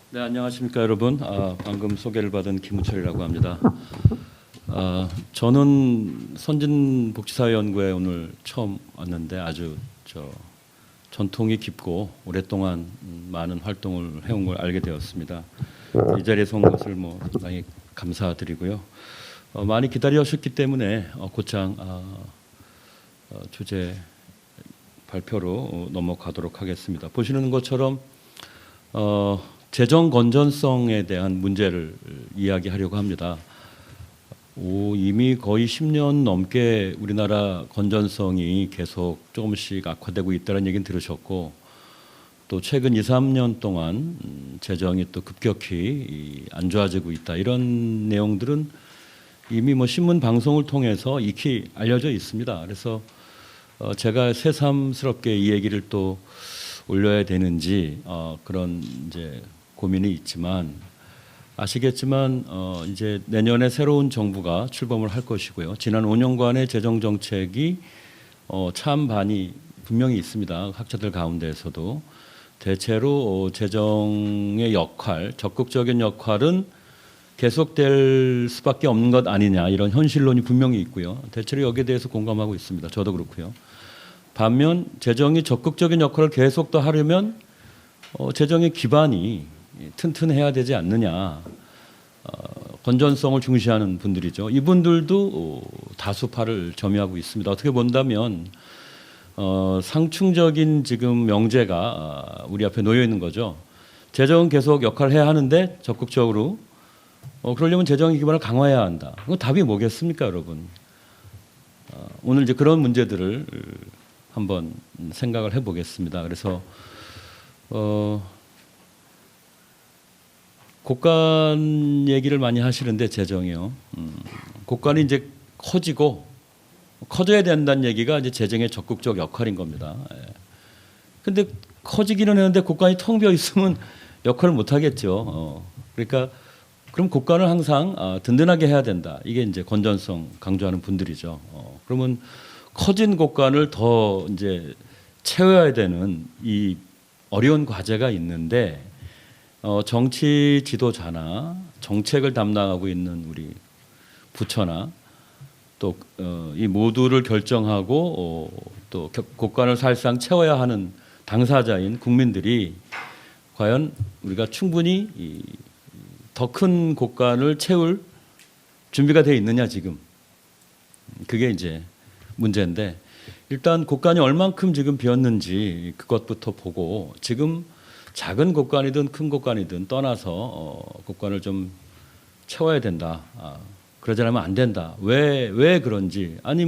네, 안녕하십니까 여러분. 방금 소개를 받은 김우철이라고 합니다. 저는 선진복지사회연구회 오늘 처음 왔는데 아주 전통이 깊고 오랫동안 많은 활동을 해온 걸 알게 되었습니다. 이 자리에서 온 것을 상당히 감사드리고요. 많이 기다리셨기 때문에 곧장 주제 발표로 넘어가도록 하겠습니다. 보시는 것처럼 재정 건전성에 대한 문제를 이야기하려고 합니다. 이미 거의 10년 넘게 우리나라 건전성이 계속 조금씩 악화되고 있다는 얘기는 들으셨고, 또 최근 2, 3년 동안 재정이 또 급격히 안 좋아지고 있다, 이런 내용들은 이미 신문 방송을 통해서 익히 알려져 있습니다. 그래서 제가 새삼스럽게 이 얘기를 또 올려야 되는지 그런 이제 고민이 있지만, 아시겠지만 이제 내년에 새로운 정부가 출범을 할 것이고요. 지난 5년간의 재정 정책이 찬반이 분명히 있습니다. 학자들 가운데에서도 대체로 재정의 역할, 적극적인 역할은 계속될 수밖에 없는 것 아니냐, 이런 현실론이 분명히 있고요. 대체로 여기에 대해서 공감하고 있습니다. 저도 그렇고요. 반면 재정이 적극적인 역할을 계속 더 하려면 재정의 기반이 튼튼해야 되지 않느냐. 건전성을 중시하는 분들이죠. 이분들도 다수파를 점유하고 있습니다. 어떻게 본다면 상충적인 지금 명제가 우리 앞에 놓여 있는 거죠. 재정은 계속 역할을 해야 하는데 적극적으로 그러려면 재정의 기반을 강화해야 한다. 그럼 답이 뭐겠습니까, 여러분? 오늘 이제 그런 문제들을 한번 생각을 해보겠습니다. 그래서 국간 얘기를 많이 하시는데 재정이요. 국간이 이제 커져야 된다는 얘기가 이제 재정의 적극적 역할인 겁니다. 근데 커지기는 했는데 국간이 텅 비어 있으면 역할을 못 하겠죠. 그러니까 그럼 국간을 항상 든든하게 해야 된다. 이게 이제 건전성 강조하는 분들이죠. 그러면 커진 국간을 더 이제 채워야 되는 이 어려운 과제가 있는데, 정치 지도자나 정책을 담당하고 있는 우리 부처나 또 이 모두를 결정하고 또 국간을 사실상 채워야 하는 당사자인 국민들이 과연 우리가 충분히 더 큰 국간을 채울 준비가 되어 있느냐, 지금. 그게 이제 문제인데, 일단 국간이 얼만큼 지금 비었는지 그것부터 보고, 지금 작은 국간이든 큰 국간이든 떠나서 국간을 좀 채워야 된다. 그러지 않으면 안 된다. 왜 그런지. 아니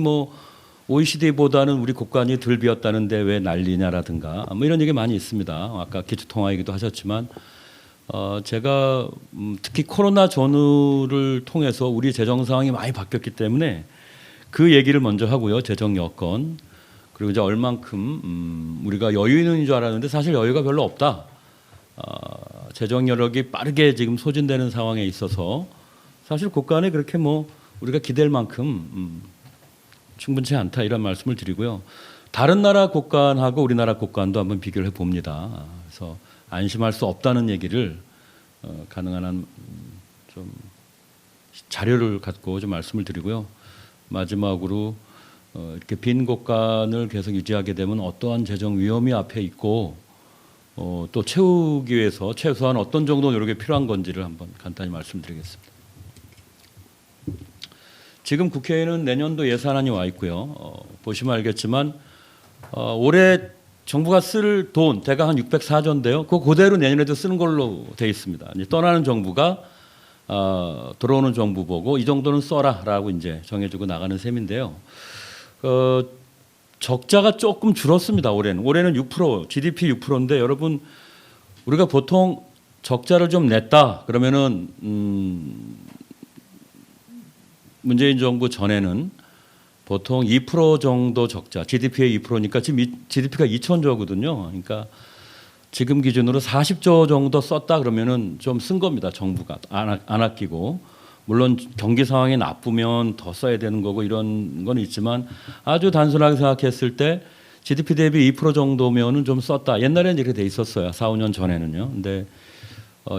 OECD보다는 우리 국간이 덜 비었다는데 왜 난리냐라든가 이런 얘기 많이 있습니다. 아까 기초통화 얘기도 하셨지만 제가 특히 코로나 전후를 통해서 우리 재정 상황이 많이 바뀌었기 때문에 그 얘기를 먼저 하고요. 재정 여건. 그리고 이제 얼만큼 우리가 여유 있는 줄 알았는데 사실 여유가 별로 없다. 재정 여력이 빠르게 지금 소진되는 상황에 있어서 사실 국간에 그렇게 우리가 기댈 만큼 충분치 않다, 이런 말씀을 드리고요. 다른 나라 국간하고 우리나라 국간도 한번 비교를 해봅니다. 그래서 안심할 수 없다는 얘기를 가능한 한 좀 자료를 갖고 좀 말씀을 드리고요. 마지막으로 이렇게 빈 국간을 계속 유지하게 되면 어떠한 재정 위험이 앞에 있고 또 채우기 위해서 최소한 어떤 정도 노력이 필요한 건지를 한번 간단히 말씀드리겠습니다. 지금 국회에는 내년도 예산안이 와 있고요. 보시면 알겠지만 올해 정부가 쓸 돈 대강 한 604조인데요. 그대로 내년에도 쓰는 걸로 돼 있습니다. 이제 떠나는 정부가 들어오는 정부 보고 이 정도는 써라라고 이제 정해주고 나가는 셈인데요. 적자가 조금 줄었습니다. 올해는 6%, GDP 6%인데 여러분, 우리가 보통 적자를 좀 냈다 그러면은 문재인 정부 전에는 보통 2% 정도 적자, GDP의 2%니까 지금 GDP가 2,000조거든요. 그러니까 지금 기준으로 40조 정도 썼다 그러면은 좀 쓴 겁니다. 정부가 안 아끼고. 물론 경기 상황이 나쁘면 더 써야 되는 거고 이런 건 있지만, 아주 단순하게 생각했을 때 GDP 대비 2% 정도면은 좀 썼다. 옛날에는 이렇게 돼 있었어요. 4, 5년 전에는요. 근데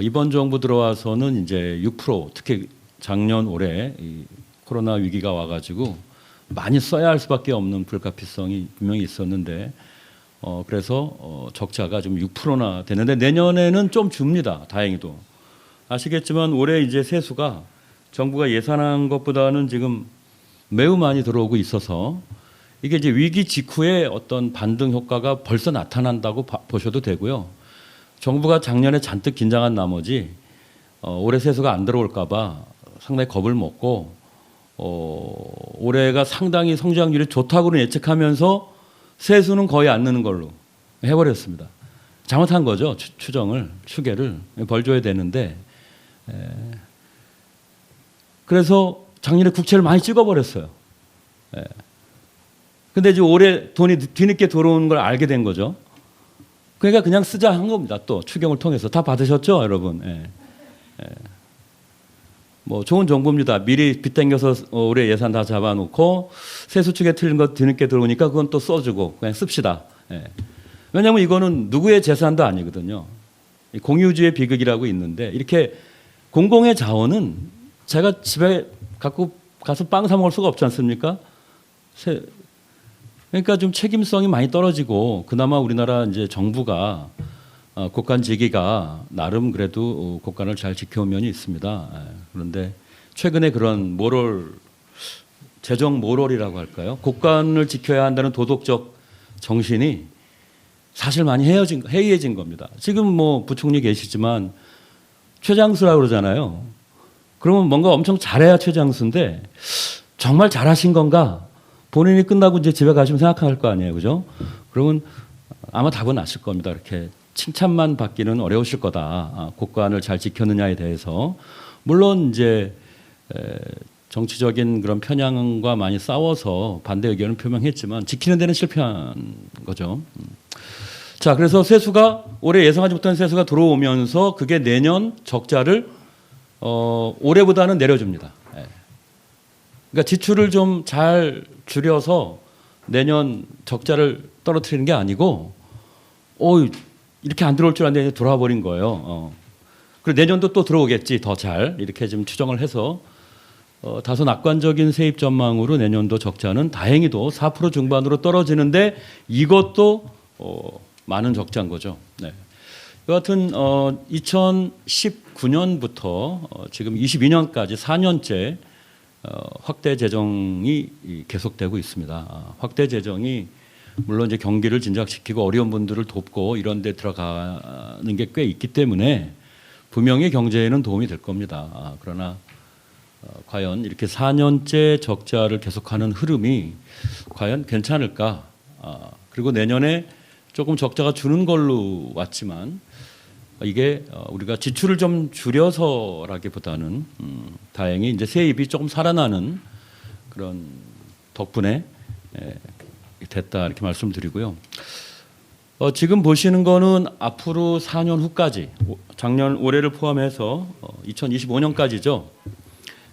이번 정부 들어와서는 이제 6% 특히 작년 올해 이 코로나 위기가 와가지고 많이 써야 할 수밖에 없는 불가피성이 분명히 있었는데 그래서 적자가 좀 6%나 되는데 내년에는 좀 줍니다. 다행히도 아시겠지만 올해 이제 세수가 정부가 예산한 것보다는 지금 매우 많이 들어오고 있어서 이게 이제 위기 직후에 어떤 반등 효과가 벌써 나타난다고 보셔도 되고요. 정부가 작년에 잔뜩 긴장한 나머지 올해 세수가 안 들어올까봐 상당히 겁을 먹고 올해가 상당히 성장률이 좋다고는 예측하면서 세수는 거의 안 느는 걸로 해버렸습니다. 잘못한 거죠. 추계를 벌 줘야 되는데 그래서 작년에 국채를 많이 찍어버렸어요. 근데 이제 올해 돈이 뒤늦게 들어오는 걸 알게 된 거죠. 그러니까 그냥 쓰자 한 겁니다. 또 추경을 통해서 다 받으셨죠, 여러분. 뭐 좋은 정보입니다. 미리 빚 땡겨서 올해 예산 다 잡아놓고 세수 추계 틀린 거 뒤늦게 들어오니까 그건 또 써주고 그냥 씁시다. 왜냐하면 이거는 누구의 재산도 아니거든요. 공유주의 비극이라고 있는데 이렇게 공공의 자원은 제가 집에 갖고 가서 빵 사 먹을 수가 없지 않습니까? 그러니까 좀 책임성이 많이 떨어지고 그나마 우리나라 이제 정부가 국간지기가 나름 그래도 국간을 잘 지켜온 면이 있습니다. 그런데 최근에 그런 재정 모럴이라고 할까요? 국간을 지켜야 한다는 도덕적 정신이 사실 많이 해이해진 겁니다. 지금 뭐 부총리 계시지만 최장수라고 그러잖아요. 그러면 뭔가 엄청 잘해야 최장수인데 정말 잘하신 건가? 본인이 끝나고 이제 집에 가시면 생각할 거 아니에요, 그죠? 그러면 아마 답은 아실 겁니다. 이렇게 칭찬만 받기는 어려우실 거다. 국간을 잘 지켰느냐에 대해서 물론 이제 정치적인 그런 편향과 많이 싸워서 반대 의견을 표명했지만 지키는 데는 실패한 거죠. 자, 그래서 세수가 올해 예상하지 못한 세수가 들어오면서 그게 내년 적자를 올해보다는 내려줍니다. 그러니까 지출을 좀 잘 줄여서 내년 적자를 떨어뜨리는 게 아니고 이렇게 안 들어올 줄 알았는데 돌아와 버린 거예요. 그리고 내년도 또 들어오겠지 더 잘 이렇게 좀 추정을 해서 다소 낙관적인 세입 전망으로 내년도 적자는 다행히도 4% 중반으로 떨어지는데 이것도 많은 적자인 거죠. 네. 여하튼 2019년부터 지금 22년까지 4년째 확대 재정이 계속되고 있습니다. 확대 재정이 물론 이제 경기를 진작시키고 어려운 분들을 돕고 이런 데 들어가는 게 꽤 있기 때문에 분명히 경제에는 도움이 될 겁니다. 그러나 과연 이렇게 4년째 적자를 계속하는 흐름이 과연 괜찮을까? 그리고 내년에 조금 적자가 주는 걸로 왔지만 이게 우리가 지출을 좀 줄여서라기보다는 다행히 이제 세입이 조금 살아나는 그런 덕분에 됐다 이렇게 말씀드리고요. 지금 보시는 거는 앞으로 4년 후까지 작년 올해를 포함해서 2025년까지죠.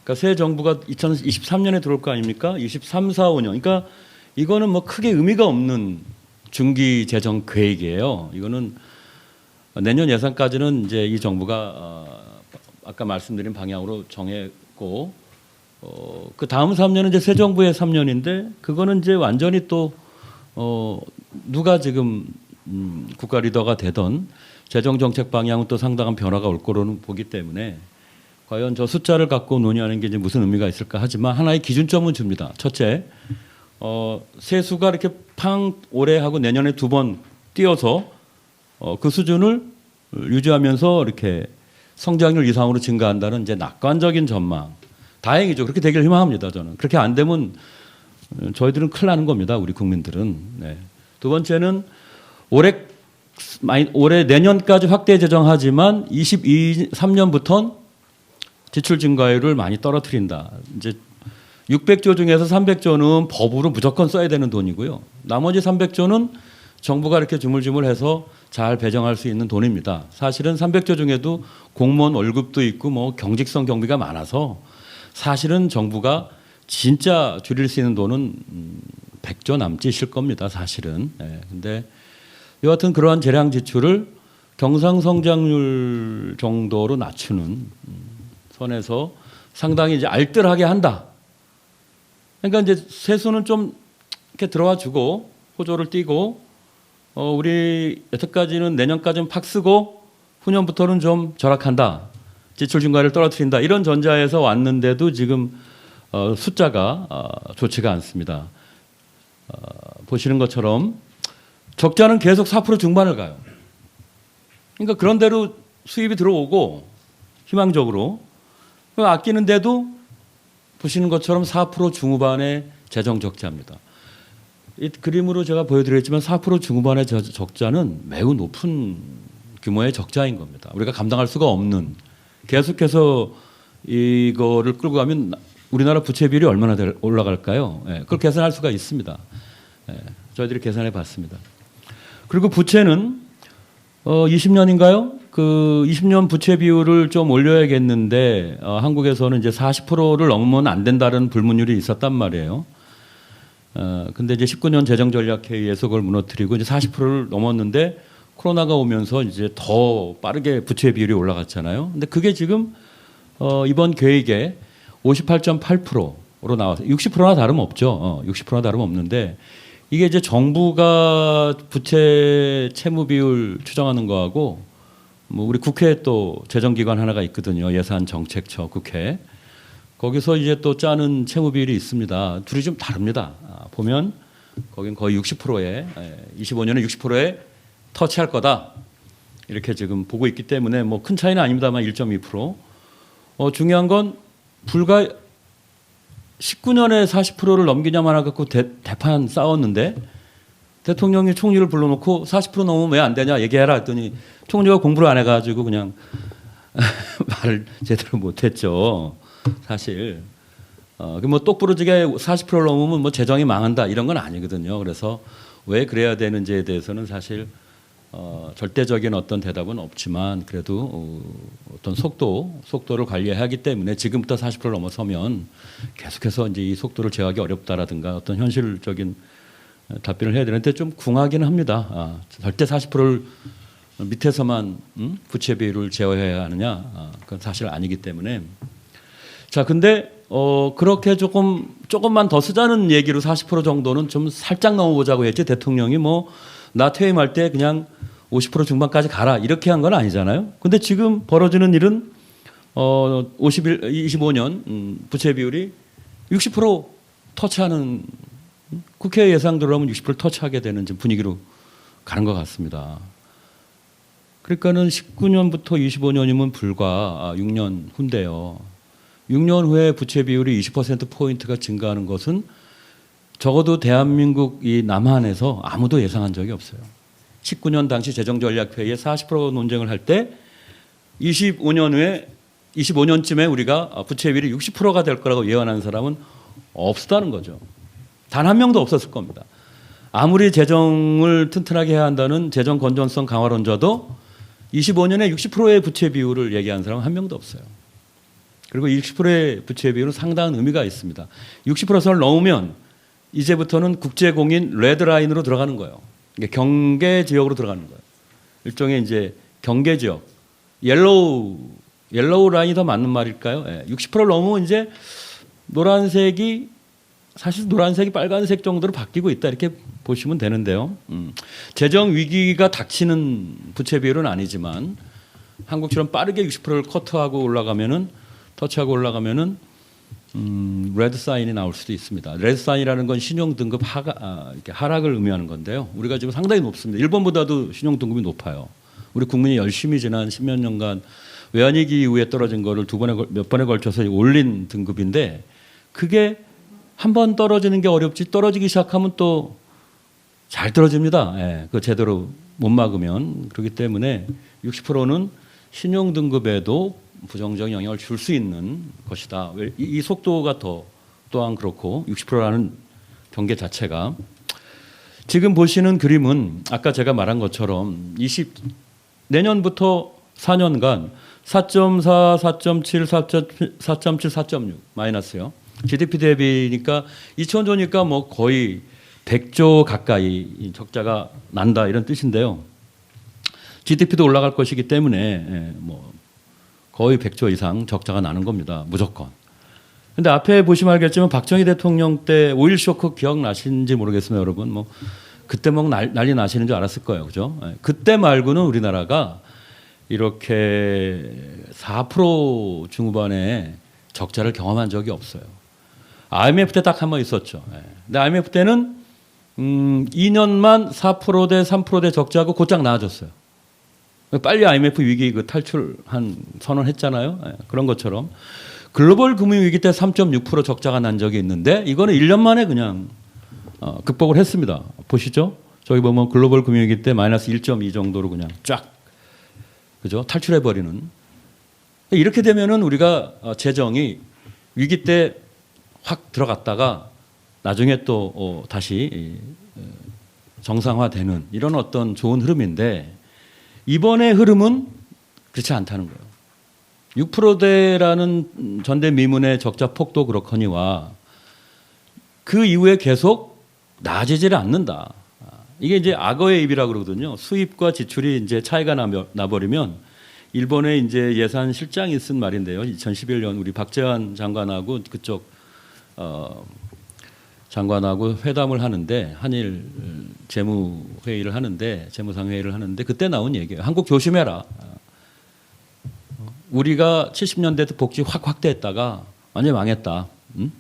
그러니까 새 정부가 2023년에 들어올 거 아닙니까? 23, 4, 5년. 그러니까 이거는 뭐 크게 의미가 없는 중기 재정 계획이에요. 이거는 내년 예산까지는 이제 이 정부가 아까 말씀드린 방향으로 정했고 그 다음 3년은 이제 새 정부의 3년인데 그거는 이제 완전히 또 누가 지금 국가 리더가 되던 재정 정책 방향은 또 상당한 변화가 올 거로는 보기 때문에 과연 저 숫자를 갖고 논의하는 게 이제 무슨 의미가 있을까 하지만 하나의 기준점은 줍니다. 첫째, 세수가 이렇게 팡 올해 하고 내년에 두 번 뛰어서 그 수준을 유지하면서 이렇게 성장률 이상으로 증가한다는 이제 낙관적인 전망. 다행이죠. 그렇게 되길 희망합니다. 저는. 그렇게 안 되면 저희들은 큰일 나는 겁니다. 우리 국민들은. 네. 두 번째는 올해 내년까지 확대 재정하지만 23년부터는 지출 증가율을 많이 떨어뜨린다. 이제 600조 중에서 300조는 법으로 무조건 써야 되는 돈이고요. 나머지 300조는 정부가 이렇게 주물주물해서 잘 배정할 수 있는 돈입니다. 사실은 300조 중에도 공무원 월급도 있고 뭐 경직성 경비가 많아서 사실은 정부가 진짜 줄일 수 있는 돈은 100조 남짓일 겁니다. 사실은. 근데 여하튼 그러한 재량 지출을 경상성장률 정도로 낮추는 선에서 상당히 이제 알뜰하게 한다. 그러니까 이제 세수는 좀 이렇게 들어와 주고 호조를 띄고 우리 여태까지는 내년까지는 팍 쓰고 후년부터는 좀 절약한다. 지출 증가를 떨어뜨린다. 이런 전자에서 왔는데도 지금 숫자가 좋지가 않습니다. 보시는 것처럼 적자는 계속 4% 중반을 가요. 그러니까 그런 대로 수입이 들어오고 희망적으로 아끼는데도 보시는 것처럼 4% 중후반의 재정 적자입니다. 이 그림으로 제가 보여드렸지만 4% 중후반의 적자는 매우 높은 규모의 적자인 겁니다. 우리가 감당할 수가 없는 계속해서 이거를 끌고 가면 우리나라 부채 비율이 얼마나 올라갈까요? 예, 그걸 계산할 수가 있습니다. 예, 저희들이 계산해 봤습니다. 그리고 부채는 20년인가요? 그 20년 부채 비율을 좀 올려야겠는데 한국에서는 이제 40%를 넘으면 안 된다는 불문율이 있었단 말이에요. 근데 이제 19년 재정전략회의에서 그걸 무너뜨리고 이제 40%를 넘었는데 코로나가 오면서 이제 더 빠르게 부채 비율이 올라갔잖아요. 근데 그게 지금 이번 계획에 58.8%로 나와서 60%나 다름없죠. 60%나 다름없는데 이게 이제 정부가 부채 채무 비율 추정하는 거하고 뭐 우리 국회에 또 재정기관 하나가 있거든요. 예산정책처 국회. 거기서 이제 또 짜는 채무 비율이 있습니다. 둘이 좀 다릅니다. 보면 거긴 거의 60%에 25년에 60%에 터치할 거다. 이렇게 지금 보고 있기 때문에 뭐 큰 차이는 아닙니다만 1.2%. 중요한 건 불과 19년에 40%를 넘기냐만 해갖고 대판 싸웠는데 대통령이 총리를 불러놓고 40% 넘으면 왜 안 되냐 얘기해라 했더니 총리가 공부를 안 해가지고 그냥 말을 제대로 못했죠. 사실 뭐 똑부러지게 40%를 넘으면 뭐 재정이 망한다 이런 건 아니거든요. 그래서 왜 그래야 되는지에 대해서는 사실 절대적인 어떤 대답은 없지만 그래도 어떤 속도를 관리해야 하기 때문에 지금부터 40%를 넘어서면 계속해서 이제 이 속도를 제어하기 어렵다라든가 어떤 현실적인 답변을 해야 되는데 좀 궁하기는 합니다. 절대 40%를 밑에서만 부채 비율을 제어해야 하느냐? 그건 사실 아니기 때문에. 자, 근데 그렇게 조금만 더 쓰자는 얘기로 40% 정도는 좀 살짝 넘어보자고 했지 대통령이 뭐 나 퇴임할 때 그냥 50% 중반까지 가라 이렇게 한 건 아니잖아요. 근데 지금 벌어지는 일은 25년 부채 비율이 60% 터치하는 국회 예상대로라면 60% 터치하게 되는 분위기로 가는 것 같습니다. 그러니까는 19년부터 25년이면 불과 6년 후인데요. 6년 후에 부채 비율이 20%포인트가 증가하는 것은 적어도 대한민국 이 남한에서 아무도 예상한 적이 없어요. 19년 당시 재정전략회의에 40% 논쟁을 할 때 25년 후에 25년쯤에 우리가 부채 비율이 60%가 될 거라고 예언하는 사람은 없었다는 거죠. 단 한 명도 없었을 겁니다. 아무리 재정을 튼튼하게 해야 한다는 재정 건전성 강화론자도 25년에 60%의 부채 비율을 얘기하는 사람은 한 명도 없어요. 그리고 60%의 부채 비율은 상당한 의미가 있습니다. 60% 선을 넘으면 이제부터는 국제공인 레드라인으로 들어가는 거예요. 경계 지역으로 들어가는 거예요. 일종의 이제 경계 지역. 옐로우 라인이 더 맞는 말일까요? 60%를 넘으면 이제 노란색이 사실 노란색이 빨간색 정도로 바뀌고 있다 이렇게 보시면 되는데요. 재정 위기가 닥치는 부채 비율은 아니지만 한국처럼 빠르게 60%를 터치하고 올라가면은 레드 사인이 나올 수도 있습니다. 레드 사인이라는 건 신용 등급 이렇게 하락을 의미하는 건데요. 우리가 지금 상당히 높습니다. 일본보다도 신용 등급이 높아요. 우리 국민이 열심히 지난 10몇 년간 외환위기 이후에 떨어진 거를 몇 번에 걸쳐서 올린 등급인데 그게 한 번 떨어지는 게 어렵지 떨어지기 시작하면 또 잘 떨어집니다. 그 제대로 못 막으면. 그렇기 때문에 60%는 신용 등급에도 부정적 영향을 줄 수 있는 것이다. 이 속도가 또한 그렇고 60%라는 경계 자체가 지금 보시는 그림은 아까 제가 말한 것처럼 내년부터 4년간 4.4, 4.7, 4.7, 4.6 마이너스요. GDP 대비니까 2000조니까 뭐 거의 100조 가까이 적자가 난다 이런 뜻인데요. GDP도 올라갈 것이기 때문에 뭐 거의 100조 이상 적자가 나는 겁니다. 무조건. 근데 앞에 보시면 알겠지만 박정희 대통령 때 오일 쇼크 기억나시는지 모르겠습니다, 여러분. 뭐 그때 막 난리 나시는 줄 알았을 거예요, 그죠? 그때 말고는 우리나라가 이렇게 4% 중후반의 적자를 경험한 적이 없어요. IMF 때 딱 한 번 있었죠. 근데 IMF 때는 2년만 4%대 3%대 적자하고 곧장 나아졌어요. 빨리 IMF 위기 그 탈출한 선언했잖아요. 그런 것처럼 글로벌 금융위기 때 3.6% 적자가 난 적이 있는데 이거는 1년 만에 그냥 극복을 했습니다. 보시죠. 저기 보면 글로벌 금융위기 때 마이너스 1.2 정도로 그냥 쫙 그죠? 탈출해버리는. 이렇게 되면은 우리가 재정이 위기 때 확 들어갔다가 나중에 또 다시 정상화되는 이런 어떤 좋은 흐름인데 이번의 흐름은 그렇지 않다는 거예요. 6%대라는 전대미문의 적자 폭도 그렇거니와 그 이후에 계속 나아지지를 않는다. 이게 이제 악어의 입이라고 그러거든요. 수입과 지출이 이제 차이가 나버리면 일본의 이제 예산 실장이 쓴 말인데요. 2011년 우리 박재환 장관하고 그쪽 장관하고 회담을 하는데 한일 재무 회의를 하는데 재무상 회의를 하는데 그때 나온 얘기예요. 한국 조심해라. 우리가 70년대 때 복지 확 확대했다가 완전히 망했다. 응?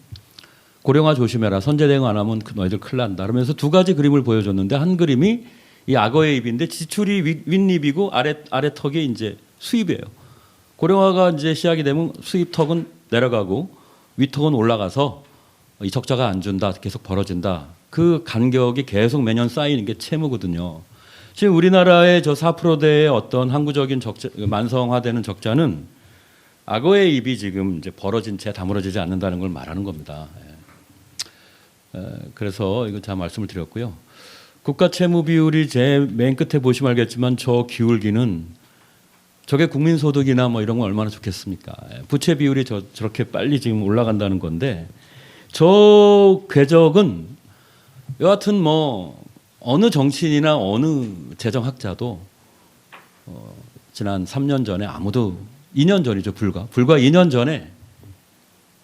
고령화 조심해라. 선제 대응 안 하면 너희들 큰일 난다. 그러면서 두 가지 그림을 보여줬는데 한 그림이 이 악어의 입인데 지출이 윗입이고 아래 턱이 이제 수입이에요. 고령화가 이제 시작이 되면 수입 턱은 내려가고 윗턱은 올라가서 이 적자가 안 준다. 계속 벌어진다. 그 간격이 계속 매년 쌓이는 게 채무거든요. 지금 우리나라의 저 4%대의 어떤 항구적인 적자, 만성화되는 적자는 악어의 입이 지금 이제 벌어진 채 다물어지지 않는다는 걸 말하는 겁니다. 그래서 이거 제가 말씀을 드렸고요. 국가 채무 비율이 제 맨 끝에 보시면 알겠지만 저 기울기는 저게 국민소득이나 뭐 이런 건 얼마나 좋겠습니까? 부채 비율이 저렇게 빨리 지금 올라간다는 건데 저 궤적은 여하튼 뭐 어느 정치인이나 어느 재정학자도 지난 3년 전에 아무도 2년 전이죠 불과 2년 전에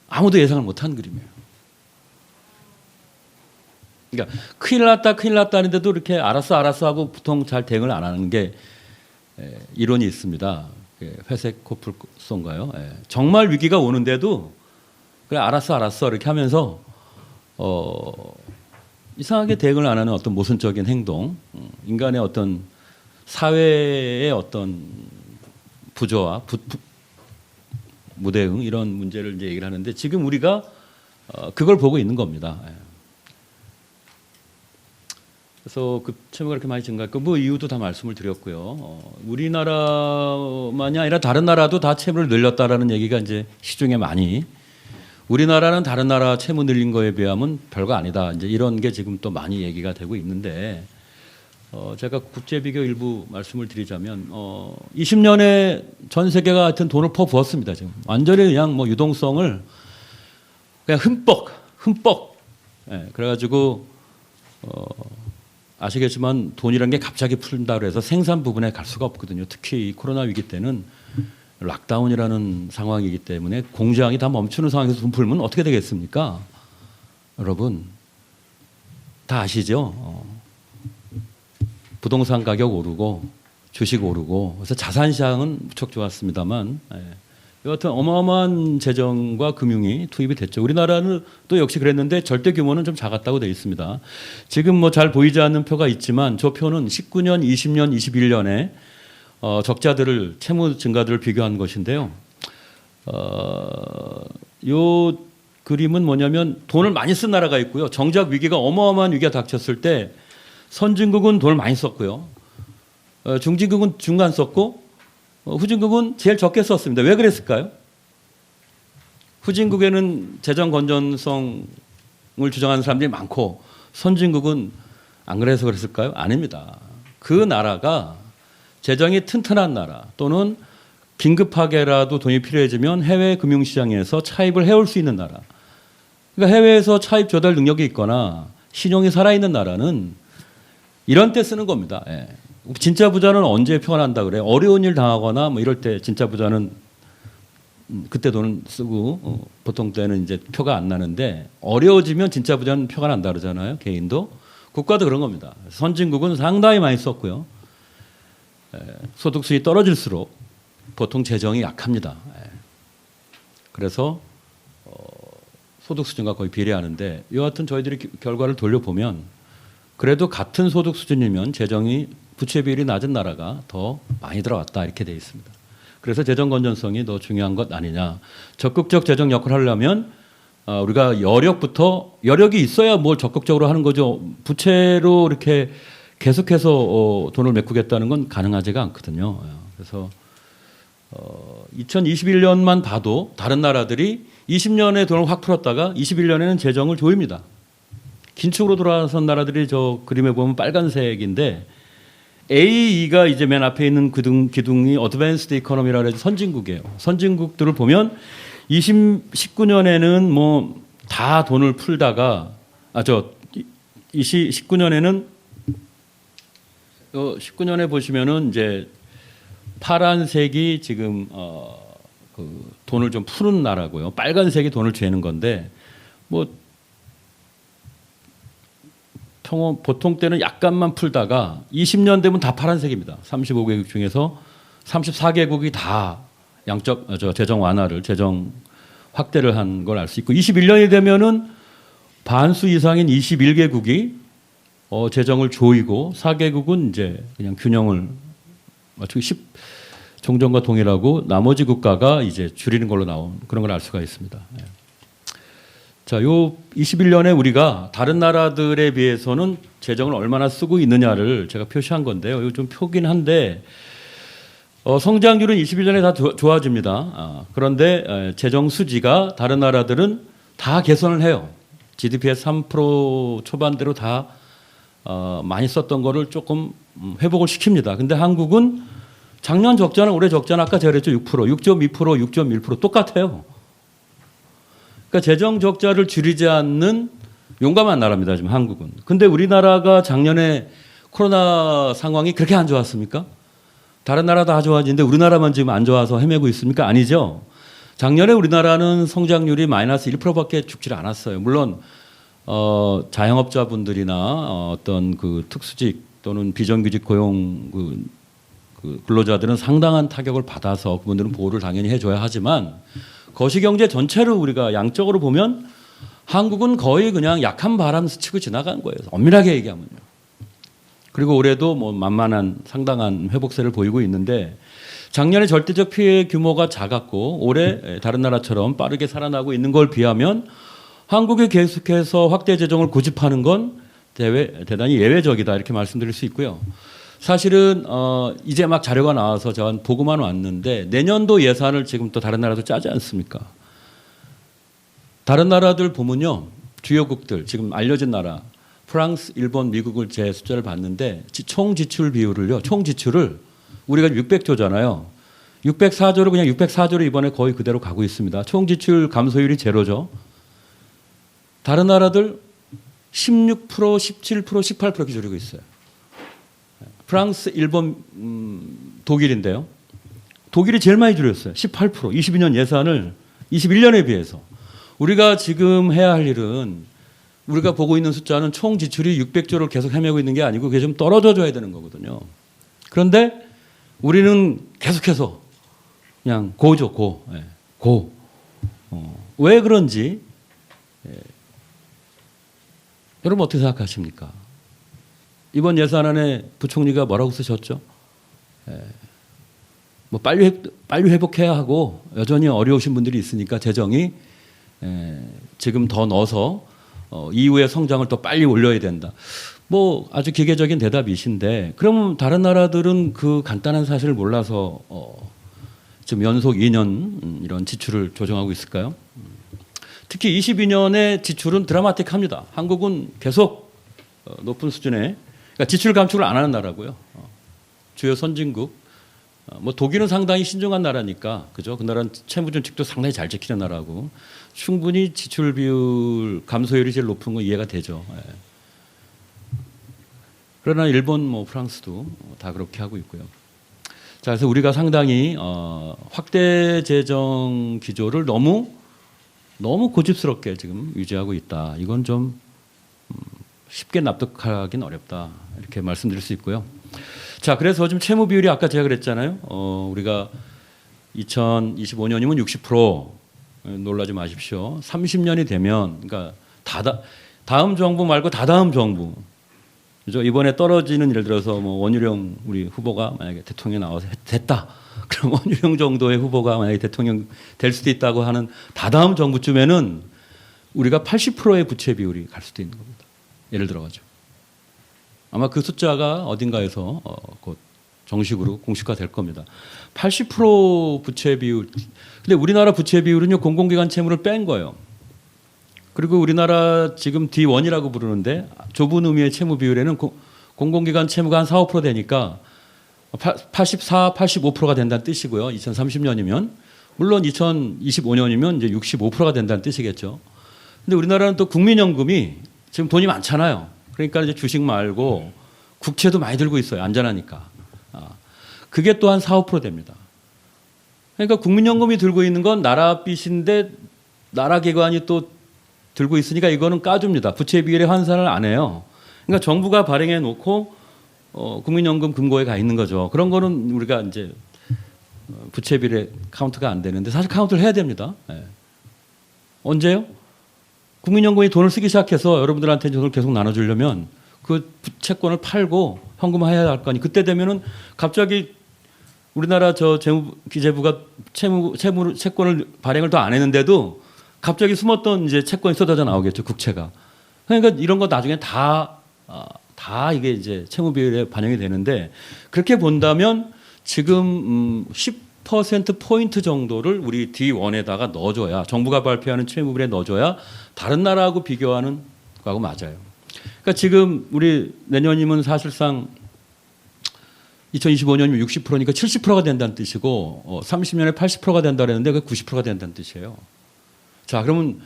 아무도 예상을 못한 그림이에요. 그러니까 큰일 났다 하는데도 이렇게 알았어 하고 보통 잘 대응을 안 하는 게 이론이 있습니다. 회색 코뿔소인가요? 정말 위기가 오는데도 그래 알았어 이렇게 하면서 이상하게 대응을 안 하는 어떤 모순적인 행동, 인간의 어떤 사회의 어떤 부조화, 무대응 이런 문제를 이제 얘기를 하는데 지금 우리가 그걸 보고 있는 겁니다. 그래서 그 채무가 그렇게 많이 증가했고 뭐 이유도 다 말씀을 드렸고요. 우리나라만이 아니라 다른 나라도 다 채무를 늘렸다라는 얘기가 이제 시중에 많이. 우리나라는 다른 나라 채무 늘린 거에 비하면 별거 아니다. 이제 이런 게 지금 또 많이 얘기가 되고 있는데 제가 국제 비교 일부 말씀을 드리자면 20년에 전 세계가 하여튼 돈을 퍼 부었습니다. 지금 완전히 그냥 뭐 유동성을 그냥 흠뻑. 그래가지고 아시겠지만 돈이란 게 갑자기 풀린다고 해서 생산 부분에 갈 수가 없거든요. 특히 이 코로나 위기 때는 락다운이라는 상황이기 때문에 공장이 다 멈추는 상황에서 돈 풀면 어떻게 되겠습니까? 여러분 다 아시죠? 부동산 가격 오르고 주식 오르고 그래서 자산 시장은 무척 좋았습니다만 여하튼 어마어마한 재정과 금융이 투입이 됐죠. 우리나라는 또 역시 그랬는데 절대 규모는 좀 작았다고 되어 있습니다. 지금 뭐 잘 보이지 않는 표가 있지만 저 표는 19년, 20년, 21년에 적자들을 채무 증가들을 비교한 것인데요. 요 그림은 뭐냐면 돈을 많이 쓴 나라가 있고요. 정작 위기가 어마어마한 위기가 닥쳤을 때 선진국은 돈을 많이 썼고요. 중진국은 중간 썼고 후진국은 제일 적게 썼습니다. 왜 그랬을까요? 후진국에는 재정 건전성을 주장하는 사람들이 많고 선진국은 안 그래서 그랬을까요? 아닙니다. 그 나라가 재정이 튼튼한 나라 또는 긴급하게라도 돈이 필요해지면 해외 금융시장에서 차입을 해올 수 있는 나라. 그러니까 해외에서 차입 조달 능력이 있거나 신용이 살아있는 나라는 이런 때 쓰는 겁니다. 진짜 부자는 언제 표가 난다 그래요? 어려운 일 당하거나 뭐 이럴 때 진짜 부자는 그때 돈을 쓰고 보통 때는 이제 표가 안 나는데 어려워지면 진짜 부자는 표가 난다 그러잖아요. 개인도 국가도 그런 겁니다. 선진국은 상당히 많이 썼고요. 소득 수준이 떨어질수록 보통 재정이 약합니다. 그래서 소득 수준과 거의 비례하는데 여하튼 저희들이 결과를 돌려보면 그래도 같은 소득 수준이면 재정이 부채 비율이 낮은 나라가 더 많이 들어왔다 이렇게 되어 있습니다. 그래서 재정 건전성이 더 중요한 것 아니냐. 적극적 재정 역할을 하려면 우리가 여력이 있어야 뭘 적극적으로 하는 거죠. 부채로 이렇게 계속해서 돈을 메꾸겠다는 건 가능하지가 않거든요. 그래서 2021년만 봐도 다른 나라들이 20년에 돈을 확 풀었다가 21년에는 재정을 조입니다. 긴축으로 돌아선 나라들이 저 그림에 보면 빨간색인데 AE가 이제 맨 앞에 있는 기둥이 어드밴스드 이코노미라고 해서 선진국이에요. 선진국들을 보면 19년에는 뭐 다 돈을 풀다가 19년에는 19년에 보시면은 이제 파란색이 지금 그 돈을 좀 푸는 나라고요. 빨간색이 돈을 죄는 건데 뭐 보통 때는 약간만 풀다가 20년 되면 다 파란색입니다. 35개국 중에서 34개국이 다 재정 완화를 재정 확대를 한 걸 알 수 있고 21년이 되면은 반수 이상인 21개국이 재정을 조이고 4개국은 이제 그냥 균형을 맞추고 종전과 동일하고 나머지 국가가 이제 줄이는 걸로 나온 그런 걸 알 수가 있습니다. 자, 요 21년에 우리가 다른 나라들에 비해서는 재정을 얼마나 쓰고 있느냐를 제가 표시한 건데요. 이거 좀 표긴 한데 성장률은 21년에 다 좋아집니다. 그런데 재정 수지가 다른 나라들은 다 개선을 해요. GDP의 3% 초반대로 다 많이 썼던 거를 조금 회복을 시킵니다. 근데 한국은 작년 적자는 올해 적자는 아까 제가 그랬죠. 6%, 6.2%, 6.1% 똑같아요. 그러니까 재정 적자를 줄이지 않는 용감한 나라입니다. 지금 한국은. 근데 우리나라가 작년에 코로나 상황이 그렇게 안 좋았습니까? 다른 나라 다 좋아지는데 우리나라만 지금 안 좋아서 헤매고 있습니까? 아니죠. 작년에 우리나라는 성장률이 마이너스 1%밖에 죽질 않았어요. 물론 자영업자분들이나 어떤 그 특수직 또는 비정규직 고용 그 근로자들은 상당한 타격을 받아서 그분들은 보호를 당연히 해줘야 하지만 거시경제 전체를 우리가 양적으로 보면 한국은 거의 그냥 약한 바람 스치고 지나간 거예요. 엄밀하게 얘기하면요. 그리고 올해도 뭐 만만한 상당한 회복세를 보이고 있는데 작년에 절대적 피해 규모가 작았고 올해 다른 나라처럼 빠르게 살아나고 있는 걸 비하면 한국이 계속해서 확대 재정을 고집하는 건 대단히 예외적이다 이렇게 말씀드릴 수 있고요. 사실은 이제 막 자료가 나와서 제가 보고만 왔는데 내년도 예산을 지금 또 다른 나라도 짜지 않습니까? 다른 나라들 보면요. 주요국들 지금 알려진 나라 프랑스, 일본, 미국을 제 숫자를 봤는데 총 지출 비율을요. 총 지출을 우리가 600조잖아요. 604조를 그냥 604조로 이번에 거의 그대로 가고 있습니다. 총 지출 감소율이 제로죠. 다른 나라들 16%, 17%, 18% 이렇게 줄이고 있어요. 프랑스, 일본, 독일인데요. 독일이 제일 많이 줄였어요. 18%, 22년 예산을 21년에 비해서. 우리가 지금 해야 할 일은 우리가 보고 있는 숫자는 총 지출이 600조를 계속 헤매고 있는 게 아니고 그게 좀 떨어져 줘야 되는 거거든요. 그런데 우리는 계속해서 그냥 고죠, 고. 예, 고. 왜 그런지 여러분 어떻게 생각하십니까? 이번 예산안에 부총리가 뭐라고 쓰셨죠? 뭐 빨리 회복해야 하고 여전히 어려우신 분들이 있으니까 재정이 지금 더 넣어서 이후의 성장을 더 빨리 올려야 된다. 뭐 아주 기계적인 대답이신데 그러면 다른 나라들은 그 간단한 사실을 몰라서 지금 연속 2년 이런 지출을 조정하고 있을까요? 특히 22년의 지출은 드라마틱합니다. 한국은 계속 높은 수준의 그러니까 지출 감축을 안 하는 나라고요. 주요 선진국. 뭐 독일은 상당히 신중한 나라니까 그죠? 그 나라는 채무 준칙도 상당히 잘 지키는 나라고 충분히 지출 비율 감소율이 제일 높은 건 이해가 되죠. 그러나 일본, 뭐 프랑스도 다 그렇게 하고 있고요. 자, 그래서 우리가 상당히 확대 재정 기조를 너무 고집스럽게 지금 유지하고 있다. 이건 좀 쉽게 납득하기는 어렵다. 이렇게 말씀드릴 수 있고요. 자, 그래서 지금 채무 비율이 아까 제가 그랬잖아요. 우리가 2025년이면 60%, 놀라지 마십시오. 30년이 되면, 그러니까 다음 정부 말고 다다음 정부. 그죠? 이번에 떨어지는 예를 들어서 뭐 원유령 우리 후보가 만약에 대통령이 나와서 됐다. 그럼 원유령 정도의 후보가 만약에 대통령 될 수도 있다고 하는 다다음 정부쯤에는 우리가 80%의 부채 비율이 갈 수도 있는 겁니다. 예를 들어가죠. 아마 그 숫자가 어딘가에서 곧 정식으로 공식화될 겁니다. 80% 부채 비율. 근데 우리나라 부채 비율은요, 공공기관 채무를 뺀 거예요. 그리고 우리나라 지금 D1이라고 부르는데 좁은 의미의 채무 비율에는 공공기관 채무가 한 4, 5% 되니까 84, 85%가 된다는 뜻이고요. 2030년이면. 물론 2025년이면 이제 65%가 된다는 뜻이겠죠. 근데 우리나라는 또 국민연금이 지금 돈이 많잖아요. 그러니까 이제 주식 말고 국채도 많이 들고 있어요. 안전하니까. 그게 또한 4, 5% 됩니다. 그러니까 국민연금이 들고 있는 건 나라 빚인데 나라 기관이 또 들고 있으니까 이거는 까줍니다. 부채 비율에 환산을 안 해요. 그러니까 정부가 발행해 놓고 국민연금 금고에 가 있는 거죠. 그런 거는 우리가 이제 부채 비율에 카운트가 안 되는데 사실 카운트를 해야 됩니다. 네. 언제요? 국민연금이 돈을 쓰기 시작해서 여러분들한테 돈을 계속 나눠주려면 그 채권을 팔고 현금화해야 할 거 아니. 그때 되면은 갑자기 우리나라 기재부가 채권을 발행을 더 안 했는데도 갑자기 숨었던 이제 채권이 쏟아져 나오겠죠. 국채가. 그러니까 이런 거 나중에 다 이게 이제 채무 비율에 반영이 되는데 그렇게 본다면 지금 10% 포인트 정도를 우리 D1에다가 넣어줘야 정부가 발표하는 채무 비율에 넣어줘야 다른 나라하고 비교하는 거하고 맞아요. 그러니까 지금 우리 내년이면 사실상 2025년이면 60%니까 70%가 된다는 뜻이고 30년에 80%가 된다 그랬는데 그게 90%가 된다는 뜻이에요. 자, 그러면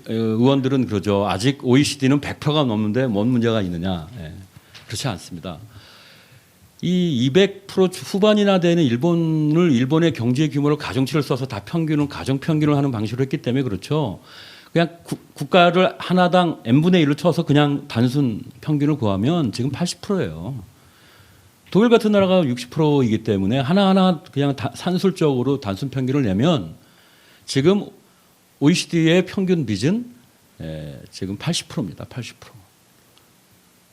의원들은 그러죠. 아직 OECD는 100%가 넘는데 뭔 문제가 있느냐. 예, 그렇지 않습니다. 이 200% 후반이나 되는 일본의 경제 규모를 가중치를 써서 다 가정 평균을 하는 방식으로 했기 때문에 그렇죠. 그냥 국가를 하나당 n분의 1로 쳐서 그냥 단순 평균을 구하면 지금 80%예요. 독일 같은 나라가 60%이기 때문에 하나하나 그냥 산술적으로 단순 평균을 내면 지금 OECD의 평균 빚은 지금 80%입니다. 80%.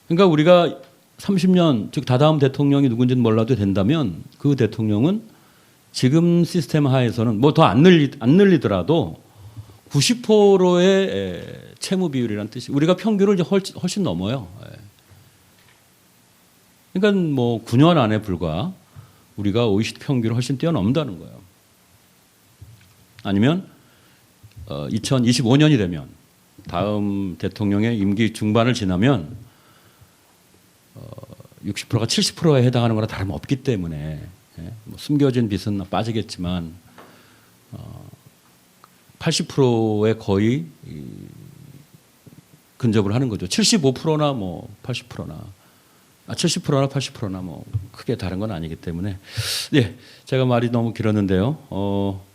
그러니까 우리가 30년, 즉 다다음 대통령이 누군지는 몰라도 된다면 그 대통령은 지금 시스템 하에서는 뭐 더 안 늘리더라도 90%의 채무 비율이라는 뜻이 우리가 평균을 이제 훨씬 넘어요. 그러니까 뭐 9년 안에 불과 우리가 OECD 평균을 훨씬 뛰어넘는다는 거예요. 아니면 2025년이 되면 다음 대통령의 임기 중반을 지나면 60%가 70%에 해당하는 거나 다름없기 때문에 뭐 숨겨진 빚은 빠지겠지만 80%에 거의 근접을 하는 거죠. 75%나 뭐 80%나 70%나 80%나 뭐 크게 다른 건 아니기 때문에 네, 제가 말이 너무 길었는데요. 뭐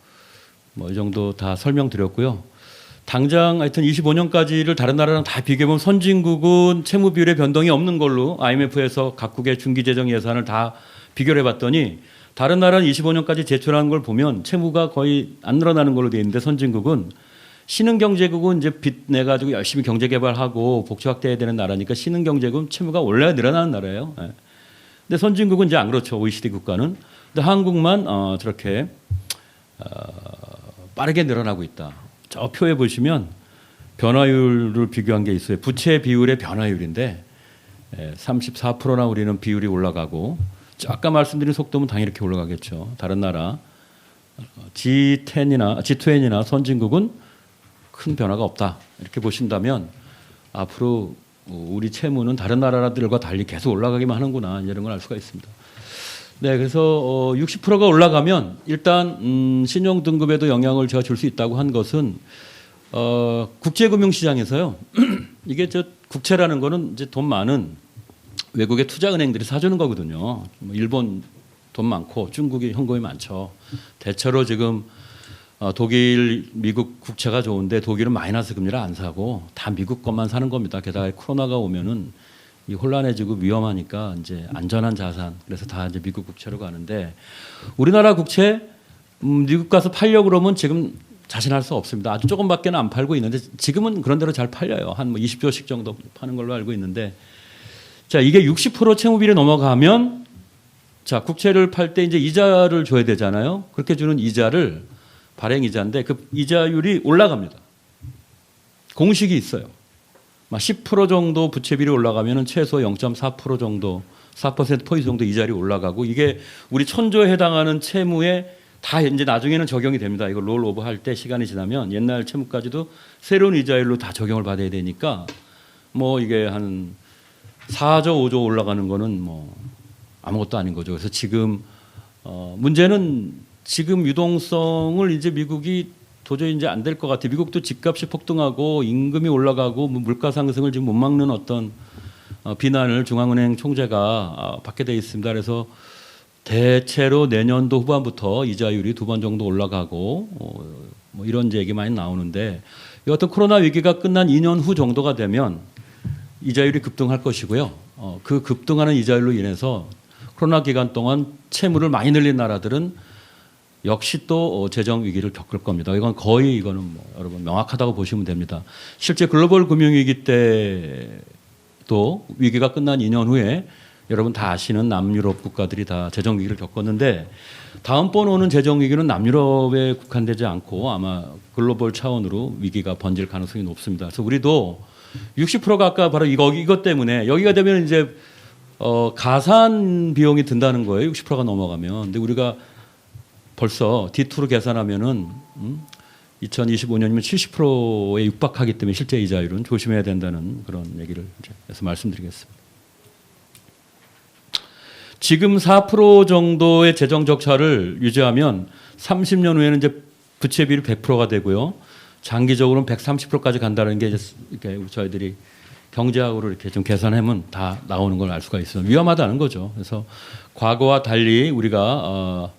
이 정도 다 설명드렸고요. 당장 하여튼 25년까지를 다른 나라랑 다 비교해보면 선진국은 채무 비율의 변동이 없는 걸로 IMF에서 각국의 중기 재정 예산을 다 비교를 해봤더니 다른 나라는 25년까지 제출하는 걸 보면 채무가 거의 안 늘어나는 걸로 되어 있는데 선진국은 신흥경제국은 이제 빚 내가지고 열심히 경제 개발하고 복지 확대해야 되는 나라니까 신흥경제국은 채무가 원래 늘어나는 나라예요. 근데 선진국은 이제 안 그렇죠. OECD 국가는. 근데 한국만 저렇게 빠르게 늘어나고 있다. 저 표에 보시면 변화율을 비교한 게 있어요. 부채 비율의 변화율인데 34%나 우리는 비율이 올라가고 아까 말씀드린 속도면 당연히 이렇게 올라가겠죠. 다른 나라 G20이나 선진국은 큰 변화가 없다. 이렇게 보신다면 앞으로 우리 채무는 다른 나라들과 달리 계속 올라가기만 하는구나 이런 걸 알 수가 있습니다. 네, 그래서 60%가 올라가면 일단 신용 등급에도 영향을 제가 줄 수 있다고 한 것은 국제금융시장에서요. 이게 저 국채라는 거는 이제 돈 많은 외국의 투자은행들이 사주는 거거든요. 뭐 일본 돈 많고 중국이 현금이 많죠. 대체로 지금 독일, 미국 국채가 좋은데 독일은 마이너스 금리를 안 사고 다 미국 것만 사는 겁니다. 게다가 코로나가 오면은 이 혼란해지고 위험하니까 이제 안전한 자산 그래서 다 이제 미국 국채로 가는데 우리나라 국채 미국 가서 팔려고 그러면 지금 자신할 수 없습니다. 아주 조금밖에는 안 팔고 있는데 지금은 그런 대로 잘 팔려요. 한 뭐 20조씩 정도 파는 걸로 알고 있는데 자 이게 60% 채무비율이 넘어가면 자 국채를 팔 때 이제 이자를 줘야 되잖아요. 그렇게 주는 이자를 발행 이자인데 그 이자율이 올라갑니다. 공식이 있어요. 막 10% 정도 부채비율이 올라가면은 최소 0.4% 정도 4%포인트 정도 이자율이 올라가고 이게 우리 천조에 해당하는 채무에 다 이제 나중에는 적용이 됩니다. 이거 롤오버 할 때 시간이 지나면 옛날 채무까지도 새로운 이자율로 다 적용을 받아야 되니까 뭐 이게 한 4조 5조 올라가는 거는 뭐 아무것도 아닌 거죠. 그래서 지금 문제는 지금 유동성을 이제 미국이 도저히 이제 안 될 것 같아요. 미국도 집값이 폭등하고 임금이 올라가고 물가 상승을 지금 못 막는 어떤 비난을 중앙은행 총재가 받게 돼 있습니다. 그래서 대체로 내년도 후반부터 이자율이 2번 정도 올라가고 뭐 이런 이제 얘기 많이 나오는데 이 어떤 코로나 위기가 끝난 2년 후 정도가 되면 이자율이 급등할 것이고요. 그 급등하는 이자율로 인해서 코로나 기간 동안 채무를 많이 늘린 나라들은 역시 또 재정 위기를 겪을 겁니다. 이건 거의 이거는 뭐 여러분 명확하다고 보시면 됩니다. 실제 글로벌 금융위기 때도 위기가 끝난 2년 후에 여러분 다 아시는 남유럽 국가들이 다 재정 위기를 겪었는데 다음번 오는 재정 위기는 남유럽에 국한되지 않고 아마 글로벌 차원으로 위기가 번질 가능성이 높습니다. 그래서 우리도 60%가 아까 바로 이것 때문에 여기가 되면 이제 가산 비용이 든다는 거예요. 60%가 넘어가면. 근데 우리가 벌써 D2로 계산하면은 2025년이면 70%에 육박하기 때문에 실제 이자율은 조심해야 된다는 그런 얘기를 해서 말씀드리겠습니다. 지금 4% 정도의 재정 적자를 유지하면 30년 후에는 이제 부채 비율이 100%가 되고요. 장기적으로는 130%까지 간다는 게 이렇게 저희들이 경제학으로 이렇게 좀 계산하면 다 나오는 걸 알 수가 있어요. 위험하다는 거죠. 그래서 과거와 달리 우리가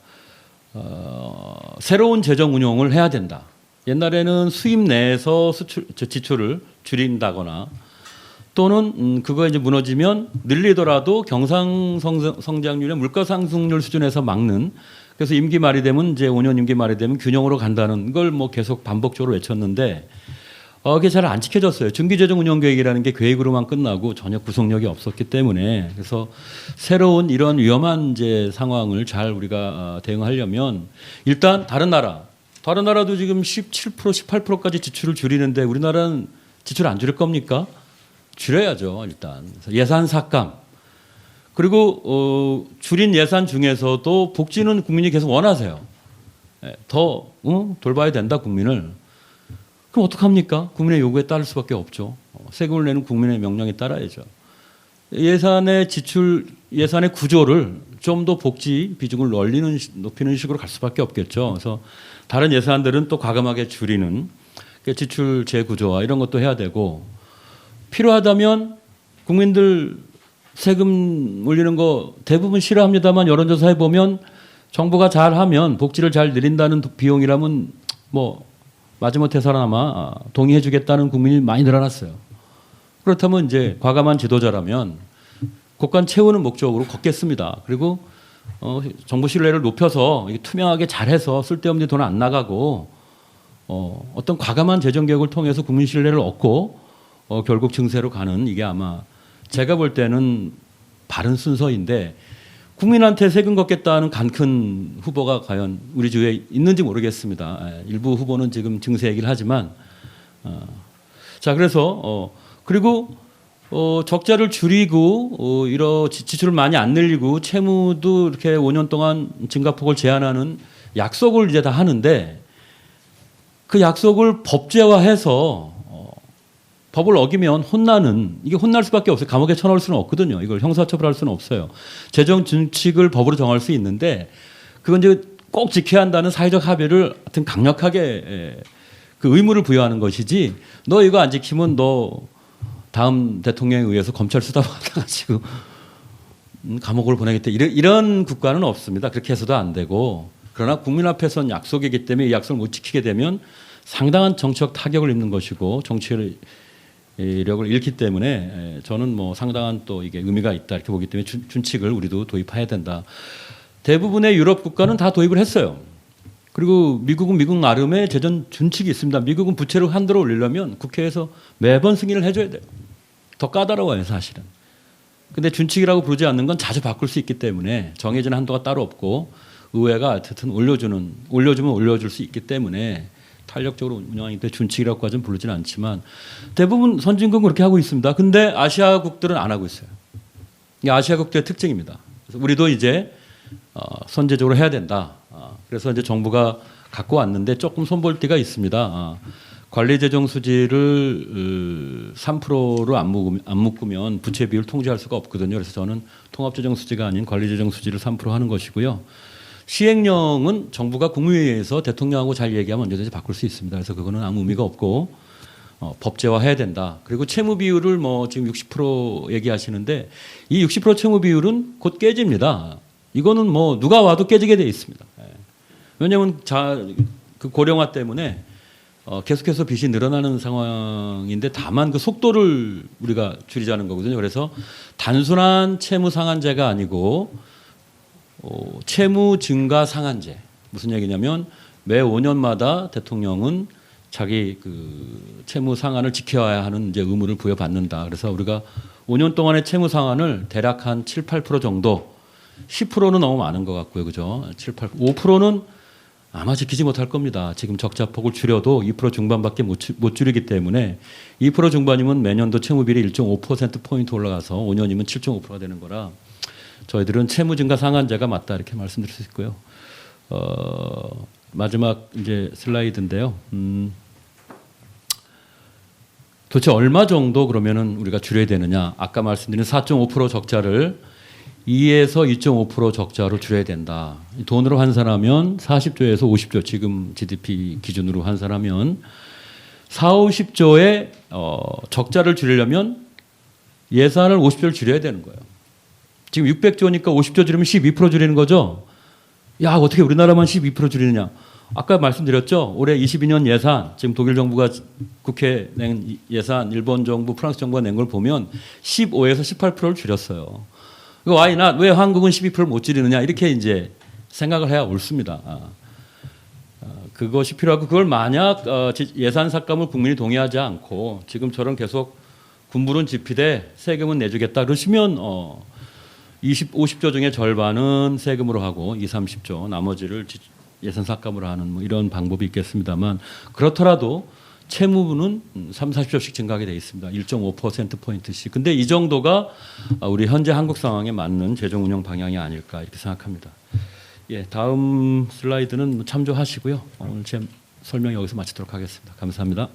새로운 재정 운용을 해야 된다. 옛날에는 수입 내에서 지출을 줄인다거나 또는 그거 이제 무너지면 늘리더라도 경상 성장률의 물가 상승률 수준에서 막는 그래서 임기 말이 되면 이제 5년 임기 말이 되면 균형으로 간다는 걸 뭐 계속 반복적으로 외쳤는데 그게 잘 안 지켜졌어요. 중기재정 운영 계획이라는 게 계획으로만 끝나고 전혀 구속력이 없었기 때문에 그래서 새로운 이런 위험한 이제 상황을 잘 우리가 대응하려면 일단 다른 나라도 지금 17% 18%까지 지출을 줄이는데 우리나라는 지출 안 줄일 겁니까? 줄여야죠. 일단 예산 삭감 그리고 줄인 예산 중에서도 복지는 국민이 계속 원하세요. 더 돌봐야 된다 국민을. 그럼 어떡합니까? 국민의 요구에 따를 수밖에 없죠. 세금을 내는 국민의 명령에 따라야죠. 예산의 구조를 좀 더 복지 비중을 높이는 식으로 갈 수밖에 없겠죠. 그래서 다른 예산들은 또 과감하게 줄이는 지출 재구조화 이런 것도 해야 되고 필요하다면 국민들 세금 올리는 거 대부분 싫어합니다만 여론조사 해보면 정부가 잘하면 복지를 잘 늘린다는 비용이라면 뭐 마지못해서나마 동의해 주겠다는 국민이 많이 늘어났어요. 그렇다면 이제 과감한 지도자라면 국간 채우는 목적으로 걷겠습니다. 그리고 정부 신뢰를 높여서 투명하게 잘해서 쓸데없는 돈 안 나가고 어떤 과감한 재정 개혁을 통해서 국민 신뢰를 얻고 결국 증세로 가는 이게 아마 제가 볼 때는 바른 순서인데 국민한테 세금 걷겠다는 간큰 후보가 과연 우리 주위에 있는지 모르겠습니다. 일부 후보는 지금 증세 얘기를 하지만 자 그래서 그리고 적자를 줄이고 지출을 많이 안 늘리고 채무도 이렇게 5년 동안 증가폭을 제한하는 약속을 이제 다 하는데 그 약속을 법제화해서 법을 어기면 이게 혼날 수밖에 없어요. 감옥에 쳐넣을 수는 없거든요. 이걸 형사처벌할 수는 없어요. 재정 준칙을 법으로 정할 수 있는데 그건 이제 꼭 지켜야 한다는 사회적 합의를 하여튼 강력하게 그 의무를 부여하는 것이지 너 이거 안 지키면 너 다음 대통령에 의해서 검찰 수사받아가지고 감옥을 보내겠다 이런 국가는 없습니다. 그렇게 해서도 안 되고 그러나 국민 앞에서는 약속이기 때문에 이 약속을 못 지키게 되면 상당한 정치적 타격을 입는 것이고 정치력을 잃기 때문에 저는 뭐 상당한 또 이게 의미가 있다 이렇게 보기 때문에 준칙을 우리도 도입해야 된다. 대부분의 유럽 국가는 다 도입을 했어요. 그리고 미국은 미국 나름의 재정 준칙이 있습니다. 미국은 부채를 한도로 올리려면 국회에서 매번 승인을 해줘야 돼요. 더 까다로워요 사실은. 근데 준칙이라고 부르지 않는 건 자주 바꿀 수 있기 때문에 정해진 한도가 따로 없고 의회가 어쨌든 올려주면 올려줄 수 있기 때문에 탄력적으로 운영하기 때문에 준칙이라고까지는 부르지는 않지만 대부분 선진국은 그렇게 하고 있습니다. 근데 아시아국들은 안 하고 있어요. 이게 아시아국들의 특징입니다. 그래서 우리도 이제 선제적으로 해야 된다. 그래서 이제 정부가 갖고 왔는데 조금 손볼 데가 있습니다. 관리재정 수지를 3%로 안 묶으면 부채 비율 통제할 수가 없거든요. 그래서 저는 통합재정 수지가 아닌 관리재정 수지를 3% 하는 것이고요. 시행령은 정부가 국무회의에서 대통령하고 잘 얘기하면 언제든지 바꿀 수 있습니다. 그래서 그거는 아무 의미가 없고 법제화해야 된다. 그리고 채무 비율을 뭐 지금 60% 얘기하시는데 이 60% 채무 비율은 곧 깨집니다. 이거는 뭐 누가 와도 깨지게 돼 있습니다. 왜냐하면 그 고령화 때문에 계속해서 빚이 늘어나는 상황인데 다만 그 속도를 우리가 줄이자는 거거든요. 그래서 단순한 채무 상한제가 아니고 채무 증가 상한제. 무슨 얘기냐면 매 5년마다 대통령은 자기 그 채무 상한을 지켜야 하는 이제 의무를 부여받는다. 그래서 우리가 5년 동안의 채무 상한을 대략 한 7, 8% 정도 10%는 너무 많은 것 같고요. 그죠? 7, 8, 5%는 아마 지키지 못할 겁니다. 지금 적자폭을 줄여도 2% 중반밖에 못 줄이기 때문에 2% 중반이면 매년도 채무비율이 1.5%포인트 올라가서 5년이면 7.5%가 되는 거라 저희들은 채무 증가 상한제가 맞다 이렇게 말씀드릴 수 있고요. 마지막 이제 슬라이드인데요. 도대체 얼마 정도 그러면은 우리가 줄여야 되느냐? 아까 말씀드린 4.5% 적자를 2에서 2.5% 적자로 줄여야 된다. 돈으로 환산하면 40조에서 50조 지금 GDP 기준으로 환산하면 4, 50조의 적자를 줄이려면 예산을 50조를 줄여야 되는 거예요. 지금 600조니까 50조 줄이면 12% 줄이는 거죠. 야, 어떻게 우리나라만 12% 줄이느냐. 아까 말씀드렸죠. 올해 22년 예산, 지금 독일 정부가 국회에 낸 예산, 일본 정부, 프랑스 정부가 낸 걸 보면 15에서 18%를 줄였어요. Why not? 왜 한국은 12%를 못 줄이느냐. 이렇게 이제 생각을 해야 옳습니다. 그것이 필요하고 그걸 만약 예산 삭감을 국민이 동의하지 않고 지금처럼 계속 군부는 지피되 세금은 내주겠다 그러시면 50조 중에 절반은 세금으로 하고 2, 30조 나머지를 예산 삭감으로 하는 뭐 이런 방법이 있겠습니다만 그렇더라도 채무는 3, 40조씩 증가하게 되어 있습니다. 1.5%포인트씩. 근데 이 정도가 우리 현재 한국 상황에 맞는 재정 운영 방향이 아닐까 이렇게 생각합니다. 예, 다음 슬라이드는 참조하시고요. 오늘 제 설명 여기서 마치도록 하겠습니다. 감사합니다.